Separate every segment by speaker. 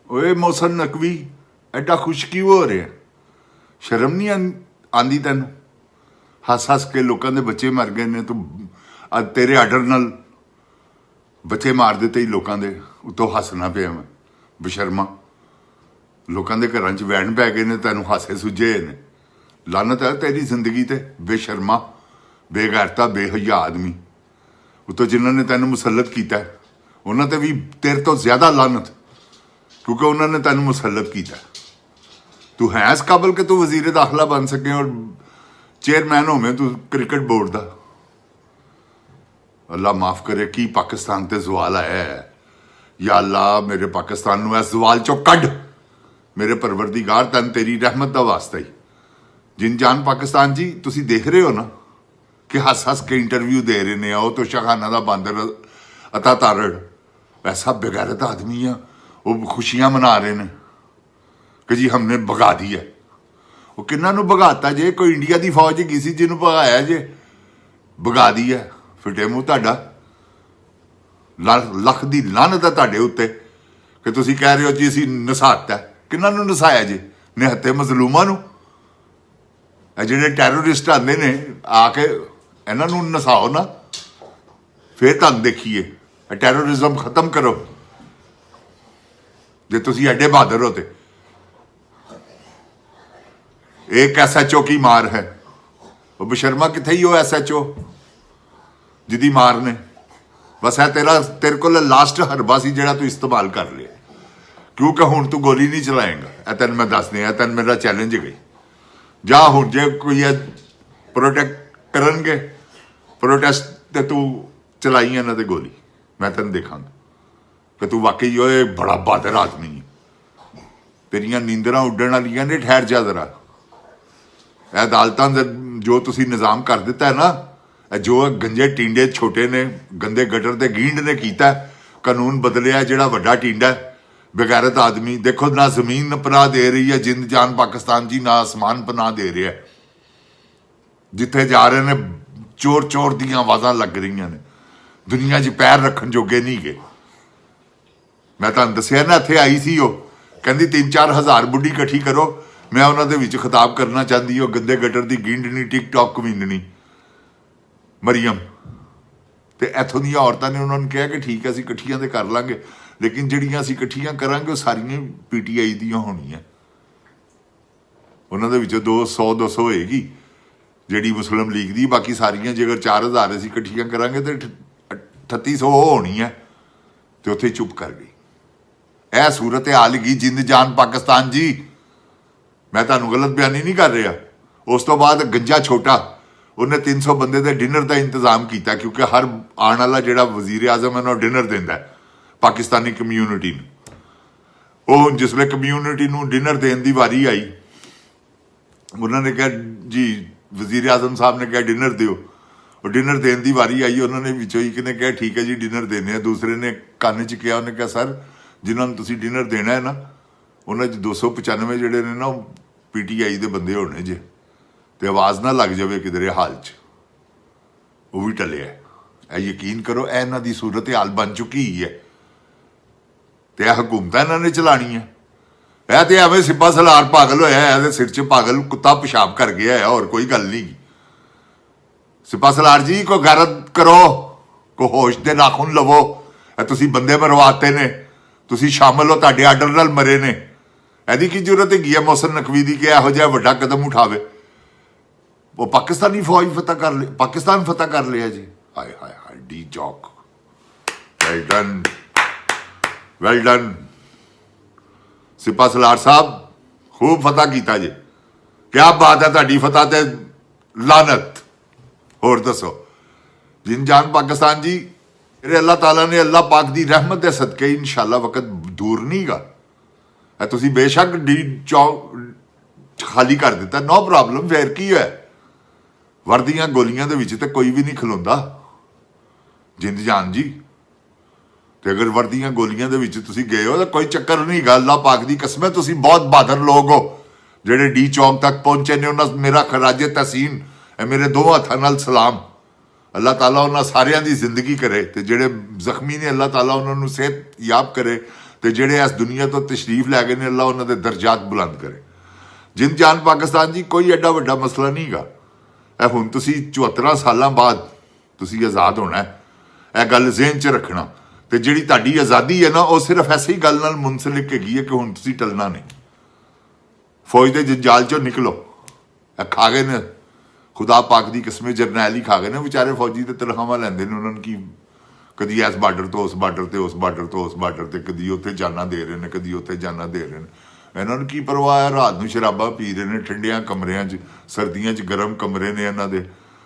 Speaker 1: ओए मोहसिन नकवी एडा खुश क्यों हो रहा? शर्म नहीं आंदी तेन? हस हस के लोगों के बच्चे मर गए ने, तू तेरे आर्डर नाल बच्चे मार दिते ही लोगों के उतों हसना पिया। मैं बेशर्मा, लोगों के घर च वैन पै गए ने, तेन हासे सुझे ने। लानत है तेरी जिंदगी ते बेशर्मा, बेगैरता, बेहया आदमी। उतो जिन्होंने तेन मुसलत किया उन्होंने भी तेरे तो ज्यादा लानत, क्योंकि उन्होंने तेन मुसलत किया। तू है इस काबल कि तू वजीर दाखिला बन सके और चेयरमैन होवे तू क्रिकेट बोर्ड का? अल्लाह माफ करे, की पाकिस्तान ते जवाल आया है। या अल्लाह मेरे पाकिस्तान नूं इस जवाल चो कढ। मेरे परवरदिगार तन तेरी रहमत का वास्ता ही। जिन जान पाकिस्तान जी, तुसी देख रहे हो ना कि हस हस के इंटरव्यू दे रहे ने, आओ तो शाखाना का बांदर अता तारड़ ऐसा बेगैरत आदमी है, वो खुशियां मना रहे हैं कि जी हमने भगा दिया। वो किन्ना नूं भगाता जे? कोई इंडिया की फौज ही सी जिन्होंने भगाया जे? भगा दिया फिटे मूँह तुहाडा। लख दी लानत है तुहाडे उत्ते कि तुसी कह रहे हो जी असीं नसाता। किन्ना नूं नसाया जे? निहत्थे मजलूमां नूं। जिहड़े टैरोरिस्ट आते ने आके इन्हां नूं नसाओ ना, फिर तुहानूं देखिए टैरोरिज्म खत्म करो जे तुसी एडे बहादुर हो। ते एक SHO की मार है, वो बेशर्मा किथे ही हो SHO जिदी मार ने। बस है तेरे को लास्ट हरबा सी जिहड़ा तू इस्तेमाल कर लिया, क्योंकि हुण तू गोली नहीं चलाएगा। तेन मैं दस दिया, तेन मेरा चैलेंज गई। जा हुण जे कोई प्रोटेक्ट करनगे प्रोटेस्ट ते तू चलाई इन्हां ते गोली, मैं तेन देखा कि तू वाकई ओए बड़ा बहादुर आदमी है। तेरियां नींदरां उड्डण वालियां ने, ठहर जा जरा। अदालतां जो तुसी निज़ाम कर दिता है ना, जो गंजे टींडे छोटे ने गंदे गटर के गींड ने किया, कानून बदलिया जिहड़ा वड्डा टींडा बेगैरत आदमी। देखो ना जमीन पनाह दे रही है जिंद जान पाकिस्तान जी, ना आसमान पनाह दे रहा है। जिथे जा रहे ने चोर चोर दियां आवाज़ां लग रही ने, दुनिया च पैर रखन जोगे नहीं गए। मैं तुहानूं दस्सिया ना, इत्थे आई सी वो कहंदी 3-4 हज़ार बुढ़ी इकट्ठी करो, मैं उन्होंने विच खिताब करना चाहती। वो गंदे गटर की गींडनी टिकटॉक कमीननी मरियम ते इत्थों दी औरतां ने उन्होंने कहा कि ठीक है असीं इकट्ठियां ते कर लांगे, लेकिन जिहड़ियां असीं इकट्ठियां करांगे वो सारियां PTI दियां होणीआं। उन्होंने विचों 100-200 होएगी जिहड़ी मुस्लिम लीग दी, बाकी सारियां जेकर 4000 असीं इकट्ठियां करांगे तो 3800 होनी है। तो उत्थे चुप कर गई। यह सूरत हाल गई जिंद जान पाकिस्तान जी। मैं तुहानूं गलत बयानी नहीं कर रहा। उस तो बाद गंजा छोटा उन्हें 300 बंदे के डिनर का इंतजाम किया, क्योंकि हर आने वाला जो वजीर आजम है उन्होंने डिनर देंदा है पाकिस्तानी कम्यूनिटी को। जिसले कम्यूनिटी को डिनर देने की वारी आई, उन्होंने कहा जी वजीर आजम साहब ने कहा डिनर दिओ। और डिनर देने की वारी आई, उन्होंने विचों एक ने कहा ठीक है जी डिनर देने। दूसरे ने कान च कहा, उन्हें कहा सर जिन्होंने तुसीं डिनर देना है ना, उन्होंने 295 जोड़े ने ना PTI के बंदे होने जे, तो आवाज़ ना लग जाए किधरे हाल च, वो भी टलिया। यकीन करो ए इन्हां दी सूरत हाल बन चुकी ही है। तो यह हुकूमत इन्होंने चलानी है। यह तो एवं सिब्बा सलार पागल होया है, सिर च पागल कुत्ता पेशाब कर गया है, और कोई गल नहीं। सिब्बा सलार जी को गैरत करो, को होश दे नाखून लवो। तुसीं बंदे मरवाते ने, तुसीं शामिल हो, तुहाडे आर्डर नाल मरे ने। यदी की जरूरत है मोहसिन नकवी की कि यहो जिहा वड्डा कदम उठावे? वो पाकिस्तानी फौज फतह कर ले, पाकिस्तान फतह कर लिया जी। हाय हाय हाय, डी जॉक, वेल डन, वेल डन। सिपा सलार साहब खूब फतह किया जी, क्या बात है तुहाडी फतह ते लानत। होर दसो जिन जान पाकिस्तान जी, मेरे अल्लाह ताला ने अल्लाह पाक की रहमत के सदके इंशाअल्लाह वक्त दूर नहीं गा। तुसीं बेशक डी चौक खाली कर दिता, नो प्रॉब्लम, फिर की है। वर्दियां गोलियां दे विच ते कोई भी नहीं खलोंदा जिंद जान जी। तो अगर वर्दियां गोलियां दे विच तुसीं गए हो तो कोई चक्कर नहीं गा। अल्लाह पाक दी कसम है, तुसीं बहुत बहादुर लोग हो जेडे डी चौक तक पहुंचे ने। उन्होंने मेरा खराजे तहसीन मेरे दो हत्थां नाल सलाम। अल्लाह ताला उन्होंने सारियां दी जिंदगी करे, तो जेडे जख्मी ने अल्लाह ताला उन्होंने सेहत याब करे, तो ਤੇ ਜਿਹੜੇ ਇਸ ਦੁਨੀਆ ਤੋਂ ਤਸ਼ਰੀਫ ਲੈ ਗਏ ਨੇ ਅੱਲਾ ਉਹਨਾਂ ਦੇ ਦਰਜਾਤ ਬੁਲੰਦ ਕਰੇ। ਜਿੰਦ ਜਾਨ ਪਾਕਿਸਤਾਨ ਜੀ ਕੋਈ ਐਡਾ ਵੱਡਾ ਮਸਲਾ ਨਹੀਂ ਗਾ। ਇਹ ਹੁਣ ਤੁਸੀਂ 74 ਸਾਲਾਂ ਬਾਅਦ ਤੁਸੀਂ ਆਜ਼ਾਦ ਹੋਣਾ ਹੈ, ਇਹ ਗੱਲ ਜ਼ਿਹਨ 'ਚ ਰੱਖਣਾ। ਤੇ ਜਿਹੜੀ ਤੁਹਾਡੀ ਆਜ਼ਾਦੀ ਹੈ ਨਾ ਉਹ ਸਿਰਫ ਐਸੀ ਗੱਲ ਨਾਲ ਮੁਨਸਲਿਕ ਹੈਗੀ ਹੈ ਕਿ ਹੁਣ ਤੁਸੀਂ ਟਲਣਾ ਨਹੀਂ। ਫੌਜ ਦੇ ਜੰਜਾਲ 'ਚੋਂ ਨਿਕਲੋ। ਇਹ ਖਾ ਗਏ ਨੇ ਖੁਦਾ ਪਾਕ ਦੀ ਕਿਸਮੇ ਜਰਨੈਲ ਹੀ ਖਾ ਗਏ ਨੇ ਵਿਚਾਰੇ ਫੌਜੀ ਤੇ ਤਨਖਾਹਾਂ ਲੈਂਦੇ ਨੇ। ਉਹਨਾਂ ਨੂੰ ਕੀ ਕਦੀ ਇਸ ਬਾਰਡਰ ਤੋਂ ਉਸ ਬਾਰਡਰ ਤੇ ਉਸ ਬਾਰਡਰ ਤੋਂ ਉਸ ਬਾਰਡਰ ਤੇ ਕਦੀ ਉੱਥੇ ਜਾਨਾਂ ਦੇ ਰਹੇ ਨੇ ਕਦੀ ਉੱਥੇ ਜਾਨਾਂ ਦੇ ਰਹੇ ਨੇ। ਇਹਨਾਂ ਨੂੰ ਕੀ ਪਰਵਾਹ ਹੈ? ਰਾਤ ਨੂੰ ਸ਼ਰਾਬਾਂ ਪੀ ਰਹੇ ਨੇ ਠੰਡਿਆਂ ਕਮਰਿਆਂ 'ਚ, ਸਰਦੀਆਂ 'ਚ ਗਰਮ ਕਮਰੇ ਨੇ ਇਹਨਾਂ ਦੇ,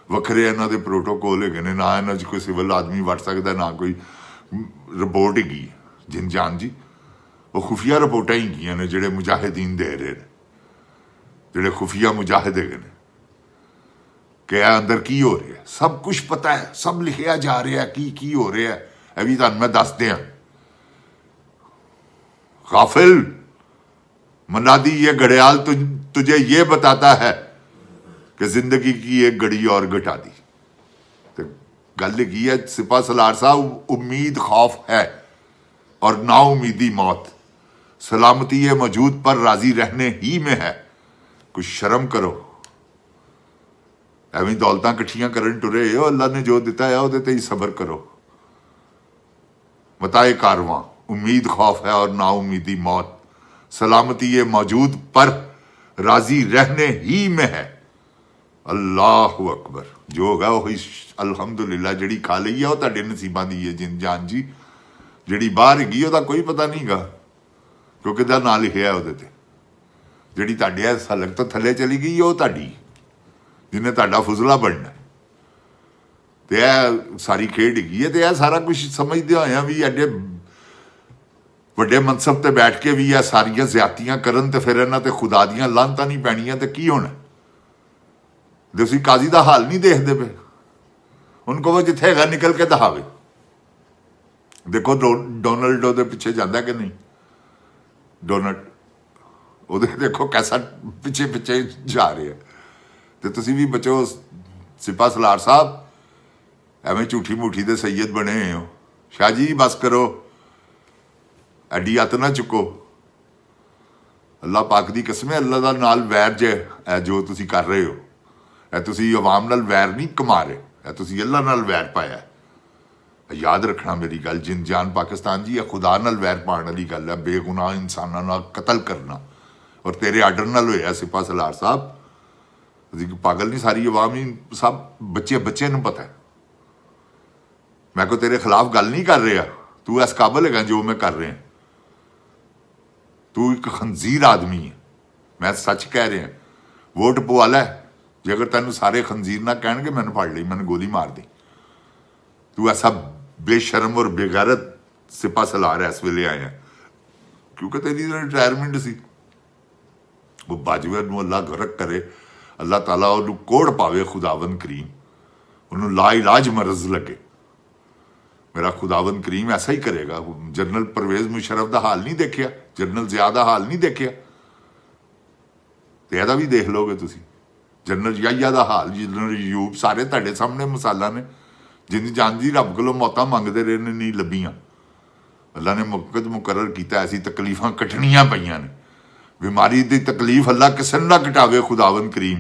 Speaker 1: ਵੱਖਰੇ ਇਹਨਾਂ ਦੇ ਪ੍ਰੋਟੋਕੋਲ ਹੈਗੇ ਨੇ। ਨਾ ਇਹਨਾਂ 'ਚ ਕੋਈ ਸਿਵਲ ਆਦਮੀ ਵੜ ਸਕਦਾ, ਨਾ ਕੋਈ ਰਿਪੋਰਟ ਹੈਗੀ। ਜਿੰਦ ਜਾਨ ਜੀ ਉਹ ਖੁਫੀਆ ਰਿਪੋਰਟਾਂ ਹੀ ਹੈਗੀਆਂ ਨੇ ਜਿਹੜੇ ਮੁਜਾਹਿਦੀਨ ਦੇ ਰਹੇ ਨੇ, ਜਿਹੜੇ ਖੁਫੀਆ ਮੁਜਾਹਿਦ ਹੈਗੇ ਨੇ ਕਿ ਇਹ ਅੰਦਰ ਕੀ ਹੋ ਰਿਹਾ। ਸਭ ਕੁਝ ਪਤਾ ਹੈ, ਸਭ ਲਿਖਿਆ ਜਾ ਰਿਹਾ ਕੀ ਹੋ ਰਿਹਾ। ਇਹ ਵੀ ਤੁਹਾਨੂੰ ਮੈਂ ਦੱਸ ਦਿਆਂ। गाफिल मनादी ये घड़ियाल तुझे ये बताता है कि जिंदगी की एक घड़ी और घटा दी। तो गल की है सिपा सलार साहब, उम्मीद खौफ है और नाउमीदी मौत, सलामती ये मौजूद पर राजी रहने ही में है। कुछ शर्म करो, एवं दौलतां कट्ठियां करन टुरे हो, अल्लाह ने जो दिता है उहदे ते ही सबर करो। मताए कारवां, उम्मीद खौफ है और नाउमीदी मौत, सलामती ये मौजूद पर राजी रहने ही में है। अल्लाहु अकबर। जो होगा वही अलहमदुलिल्लाह। जिहड़ी खा लई है वो तुहाडे नसीबां दी है जिंद जान जी। जिहड़ी बाहर हैगी ओहदा कोई पता नहीं गा, क्योंकि दा नाम लिखिआ ओहदे ते। जिहड़ी तुहाडे इस हलक तो थल्ले चली गई वो तुहाडी, जिन्हें तुहाडा फुजला बनना। ते यह सारी खेड हैगी है। ते यह सारा कुछ समझदे होया भी एडे ਵੱਡੇ ਮਨਸਬ ਤੇ ਬੈਠ ਕੇ ਵੀ ਇਹ ਸਾਰੀਆਂ ਜ਼ਿਆਦਤੀਆਂ ਕਰਨ ਤੇ ਫਿਰ ਇਹਨਾਂ ਤੇ ਖੁਦਾ ਦੀਆਂ ਲਾਹਨਤਾਂ ਨਹੀਂ ਪੈਣੀਆਂ ਤੇ ਕੀ ਹੋਣਾ। ਤੁਸੀਂ ਕਾਜ਼ੀ ਦਾ ਹਾਲ ਨਹੀਂ ਦੇਖਦੇ ਪਏ। ਉਹਨੂੰ ਕਹੋ ਜਿੱਥੇ ਹੈਗਾ ਨਿਕਲ ਕੇ ਦਿਖਾਵੇ। ਦੇਖੋ ਡੋਨਲਡ ਉਹਦੇ ਪਿੱਛੇ ਜਾਂਦਾ ਕਿ ਨਹੀਂ। ਡੋਨਲਡ ਉਹਦੇ ਦੇਖੋ ਕੈਸਾ ਪਿੱਛੇ ਪਿੱਛੇ ਜਾ ਰਿਹਾ। ਤੇ ਤੁਸੀਂ ਵੀ ਬਚੋ ਸਿਪਾ ਸਲਾਰ ਸਾਹਿਬ, ਐਵੇਂ ਝੂਠੀ ਮੂਠੀ ਦੇ ਸੈਯਦ ਬਣੇ ਹੋਏ ਹੋ। ਸ਼ਾਹ ਜੀ ਬਸ ਕਰੋ, ਐਡੀ ਅੱਤ ਨਾ ਚੁੱਕੋ। ਅੱਲਾਹ ਪਾਕ ਦੀ ਕਸਮ ਹੈ, ਅੱਲਾਹ ਦਾ ਨਾਲ ਵੈਰ ਜੇ ਇਹ ਜੋ ਤੁਸੀਂ ਕਰ ਰਹੇ ਹੋ, ਇਹ ਤੁਸੀਂ ਆਵਾਮ ਨਾਲ ਵੈਰ ਨਹੀਂ ਕਮਾ ਰਹੇ, ਇਹ ਤੁਸੀਂ ਅੱਲਾਹ ਨਾਲ ਵੈਰ ਪਾਇਆ। ਯਾਦ ਰੱਖਣਾ ਮੇਰੀ ਗੱਲ ਜਿੰਦ ਜਾਨ ਪਾਕਿਸਤਾਨ ਜੀ, ਇਹ ਖੁਦਾ ਨਾਲ ਵੈਰ ਪਾਉਣ ਵਾਲੀ ਗੱਲ ਹੈ। ਬੇਗੁਨਾਹ ਇਨਸਾਨਾਂ ਨਾਲ ਕਤਲ ਕਰਨਾ ਔਰ ਤੇਰੇ ਆਰਡਰ ਨਾਲ ਹੋਇਆ ਸਿਪਾ ਸਲਾਰ ਸਾਹਿਬ। ਤੁਸੀਂ ਪਾਗਲ ਨਹੀਂ, ਸਾਰੀ ਆਵਾਮ ਹੀ, ਸਭ ਬੱਚੇ ਨੂੰ ਪਤਾ ਹੈ। ਮੈਂ ਕੋਈ ਤੇਰੇ ਖਿਲਾਫ ਗੱਲ ਨਹੀਂ ਕਰ ਰਿਹਾ। ਤੂੰ ਇਸ ਕਾਬਲ ਹੈਗਾ ਜੋ ਮੈਂ ਕਰ ਰਿਹਾ। तू एक खंजीर आदमी है, मैं सच कह रहा। वोट पवा लै, जे अगर तेन सारे खंजीर ना कह मैंने फड़ ली, मैंने गोली मार दी। तू ऐसा बेशरम और बेगैरत सिपा सलार इस वेले आया क्योंकि तेरी रिटायरमेंट सी। वो बाजवे नूं अल्लाह गरक करे, अल्लाह ताला उन्होंने कोड़ पावे, खुदावन करीम उन्होंने ला इलाज मरज लगे। मेरा खुदावन करीम ऐसा ही करेगा। जनरल परवेज मुशर्रफ का हाल नहीं देखिया, जनरल जिया का हाल नहीं देखिया, तो यदा भी देख लोगे तुसी। जनरल याहिया का हाल, जनरल यूब, सारे तुहाडे सामने मिसालां ने। जिंद जान जी रब कोलों मौतां मंगदे रहे ने, नहीं लभियां। अल्लाह ने मुकद मुकर्रर कीता, ऐसी तकलीफां कटणियां पईयां ने। बीमारी की तकलीफ अल्लाह किसे ना कटावे, खुदावन करीम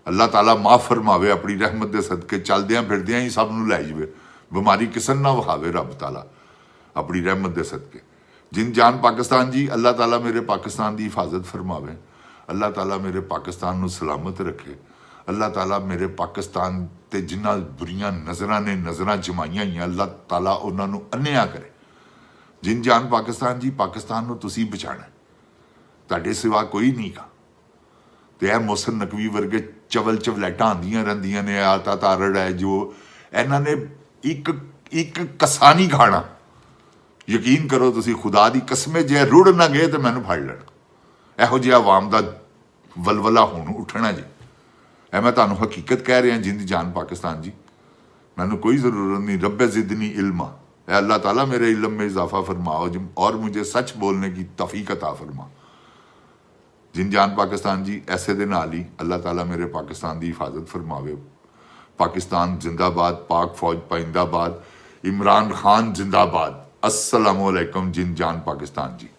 Speaker 1: अल्लाह ताला माफ़ फरमावे अपनी रहमत के सदके। चलदियां फिरदियां ही सब नूं लै जावे, बीमारी किसन ना विखावे रब ताला अपनी रहमत के सदके। जिन जान पाकिस्तान जी, अल्लाह ताला मेरे पाकिस्तान की हिफाजत फरमावे, अल्लाह ताला मेरे पाकिस्तान नूं सलामत रखे, अल्लाह ताला मेरे पाकिस्तान ते जिन्हां बुरियां नज़रां ने नज़रां जमाईयां होईयां, अल्लाह ताला उन्हां नूं अन्निया करे। जिन जान पाकिस्तान जी, पाकिस्तान नूं तुसीं बचाना, तुहाडे सिवा कोई नहीं गा। ते यह मोहसिन नकवी वर्गे चवल चवलैटां आंदियां रहिंदियां ने, आता तारड़ है जो इन्हां ने एक कसा नहीं खाना। यकीन करो तुसी, खुदा दी कसमे जे रुड़ ना गए तो मैनू फड़ लैण। इहो जिहा अवाम दा वलवला हुण उठना जी। ए मैं तुहानूं हकीकत कह रहा जिंद जान पाकिस्तान जी। मैनू कोई ज़रूरत नहीं, रब्बे ज़िदनी इल्मा, ए अल्लाह ताला मेरे इल्म में इजाफा फरमाओ और मुझे सच बोलने की तौफीक अता फरमा। जिंद जान पाकिस्तान जी, ऐसे दे नाल ही अल्लाह ताला मेरे पाकिस्तान की हिफाजत फरमावे। पाकिस्तान जिंदाबाद, पाक फौज पाइंदाबाद, इमरान खान जिंदाबाद, अस्सलामुअलैकुम जिन जान पाकिस्तान जी।